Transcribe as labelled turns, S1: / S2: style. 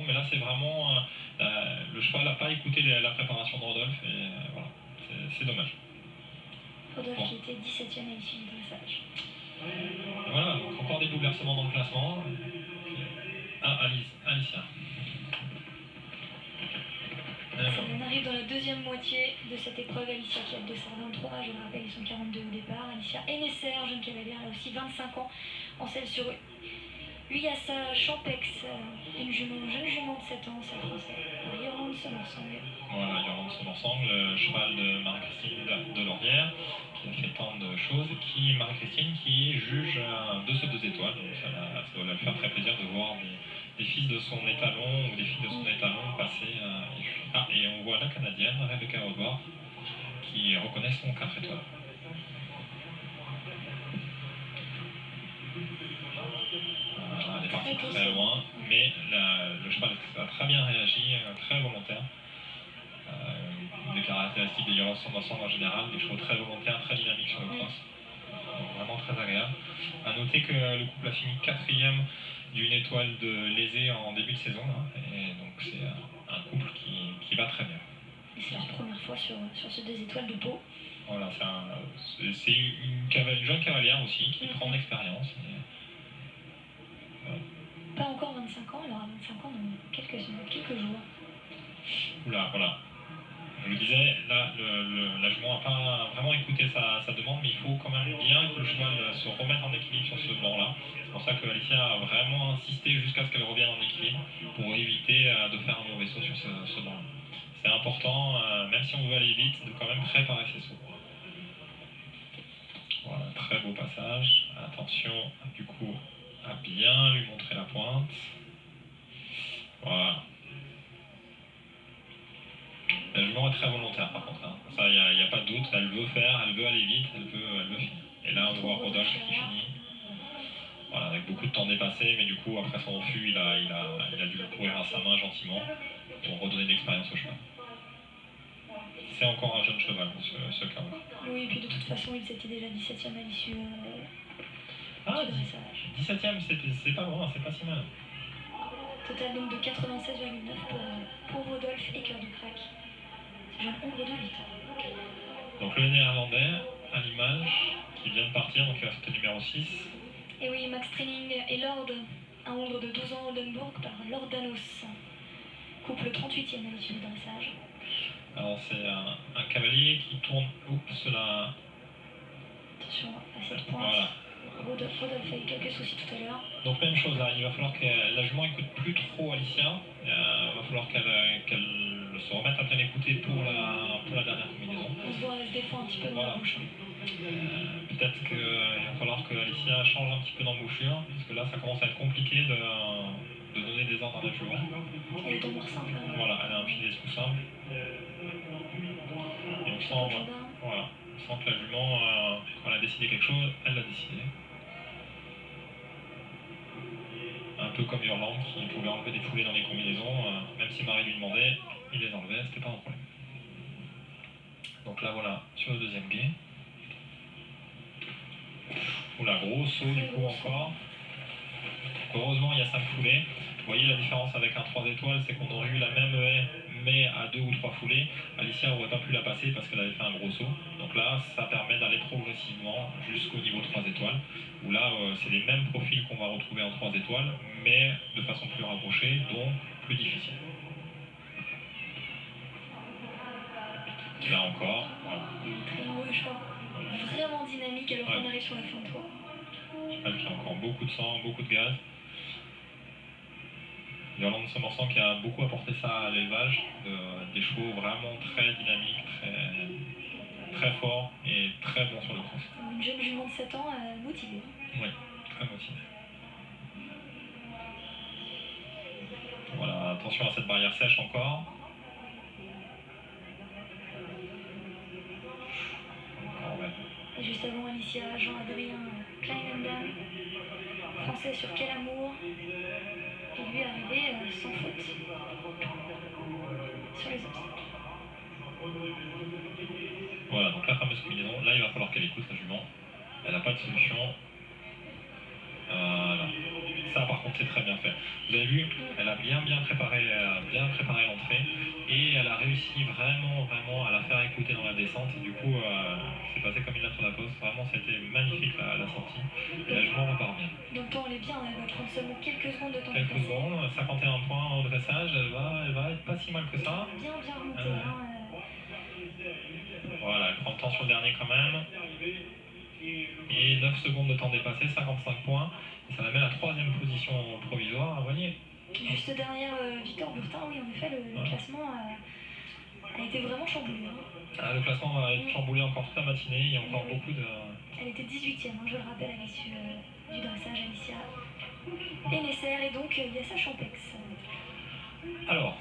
S1: bon, mais là c'est vraiment le cheval n'a pas écouté la préparation de Rodolphe et voilà, c'est dommage.
S2: Rodolphe
S1: Bon.
S2: qui était 17ème à l'issue du dressage.
S1: Et voilà, donc encore des bouleversements dans le classement. Alicia.
S2: On arrive dans la deuxième moitié de cette épreuve. Alicia qui a 223, je le rappelle, ils sont 42 au départ. Alicia Enesser, jeune cavalière, là aussi 25 ans, en selle sur Uyassa Champex, jeune jument de 7 ans, c'est français. Yolande Sommersang.
S1: Voilà, Yolande Sommersang, le cheval de Marie-Christine Delorière, qui a fait tant de choses, Marie-Christine qui juge de ce 2 étoiles, donc ça doit lui faire très plaisir de voir des fils de son étalon ou des filles de son étalon passer. Et on voit la Canadienne, Rebecca Woodward, qui reconnaît son 4 étoiles. Elle est partie très loin, mais le cheval a très bien réagi, très volontaire. Des caractéristiques des Yolande Sommersang en général, des chevaux très volontaires, très dynamiques sur le cross. Vraiment très agréable. A noter que le couple a fini 4e d'une étoile de lésée en début de saison, et donc c'est un couple qui va très bien.
S2: Et c'est leur première fois sur ce 2 étoiles de Pau.
S1: Voilà, c'est une jeune cavalière aussi qui prend de l'expérience.
S2: Pas encore 25 ans, elle aura 25 ans dans quelques jours.
S1: Oula, voilà. Je le disais, là, la jument n'a pas vraiment écouté sa demande, mais il faut quand même bien que le cheval se remette en équilibre sur ce banc-là. C'est pour ça que Alicia a vraiment insisté jusqu'à ce qu'elle revienne en équilibre pour éviter de faire un mauvais saut sur ce banc-là. C'est important, même si on veut aller vite, de quand même préparer ses sauts. Voilà, très beau passage. Attention, du coup, à bien lui montrer la pointe. Voilà. La jument est très volontaire par contre, ça il n'y a pas de doute, elle veut faire, elle veut aller vite, elle veut finir. Et là on voit Rodolphe qui finit, voilà, avec beaucoup de temps dépassé, mais du coup après son refus il a dû courir à sa main gentiment pour redonner de l'expérience au cheval. C'est encore un jeune cheval ce cas.
S2: Oui, et puis de toute façon il était déjà 17ème à l'issue du dressage.
S1: 17ème, c'est pas loin, c'est pas si mal.
S2: Total donc de 96,9 pour Rodolphe et Cœur de Crac. Jeune ombre de 8 ans.
S1: Donc le néerlandais, à l'image, qui vient de partir, donc il va sauter numéro 6.
S2: Et oui, Max Training et Lord, un ombre de 12 ans Oldenburg par Lord Danos. Couple 38e à l'issue du dressage.
S1: Alors c'est un cavalier qui tourne. Oups, là.
S2: Attention à cette pointe.
S1: Voilà.
S2: Rodolphe a eu quelques soucis tout à l'heure.
S1: Donc même chose, il va falloir que la jument écoute plus trop Alicia. Il va falloir qu'elle se remette à bien écouter pour la dernière combinaison.
S2: On se voit, elle se défend un petit peu dans la bouche.
S1: Peut-être qu'il va falloir que Alicia change un petit peu d'embouchure, parce que là ça commence à être compliqué de donner des ordres à la jument.
S2: Elle est en simple.
S1: Voilà, elle a un filet sous simple. Et on sent, voilà, on sent que la jument, quand elle a décidé quelque chose, elle l'a décidé. Un peu comme Hurland qui pouvait enlever des foulées dans les combinaisons, même si Marie lui demandait, il les enlevait, c'était pas un problème. Donc là voilà, sur le deuxième guet. Oula, gros saut du coup encore. Heureusement il y a 5 foulées. Vous voyez la différence avec un 3 étoiles, c'est qu'on aurait eu la même haie, mais à 2 ou 3 foulées. Alicia n'aurait pas pu la passer parce qu'elle avait fait un gros saut. Donc là, ça permet d'aller progressivement jusqu'au niveau 3 étoiles, où là, c'est les mêmes profils qu'on va retrouver en 3 étoiles, mais de façon plus rapprochée, donc plus difficile. Là encore, voilà.
S2: Vraiment dynamique alors qu'on arrive sur la fin de tour.
S1: Cheval qui a encore beaucoup de sang, beaucoup de gaz. Yolande Sommersang qui a beaucoup apporté ça à l'élevage, des chevaux vraiment très dynamiques, très forts et très bons sur le cross.
S2: Une jeune jument de 7 ans motivée.
S1: Oui, très motivée. Voilà, attention à cette barrière sèche encore.
S2: Et juste avant, Alicia, Jean-Adrien Kleinendam, français sur Quel Amour, qui lui est arrivé sans faute sur les obstacles.
S1: Voilà, donc la fameuse combinaison, là il va falloir qu'elle écoute la jument. Elle n'a pas de solution. Là. Ça par contre contre, c'est très bien fait. Vous avez vu, elle a bien préparé l'entrée et elle a réussi vraiment à la faire écouter dans la descente. Et du coup, c'est passé comme une lettre à la poste. Vraiment, c'était magnifique la sortie. Et la jument repart bien.
S2: Donc, temps, elle est bien, elle va prendre seulement quelques secondes de temps.
S1: Quelques secondes, 51 points au dressage, elle va être pas si mal que ça.
S2: Bien remontée.
S1: Voilà, elle prend le temps sur le dernier quand même. Et 9 secondes de temps dépassé, 55 points. Et ça la met à la 3e position provisoire à Voignier.
S2: Juste derrière Victor Burtin, oui, en effet, le classement a été vraiment chamboulé.
S1: Le classement va être chamboulé encore toute la matinée, il y a encore beaucoup de...
S2: Elle était 18e, je le rappelle, à l'issue du dressage, Alicia Enesser, et donc il y a sa Champex.
S1: Alors,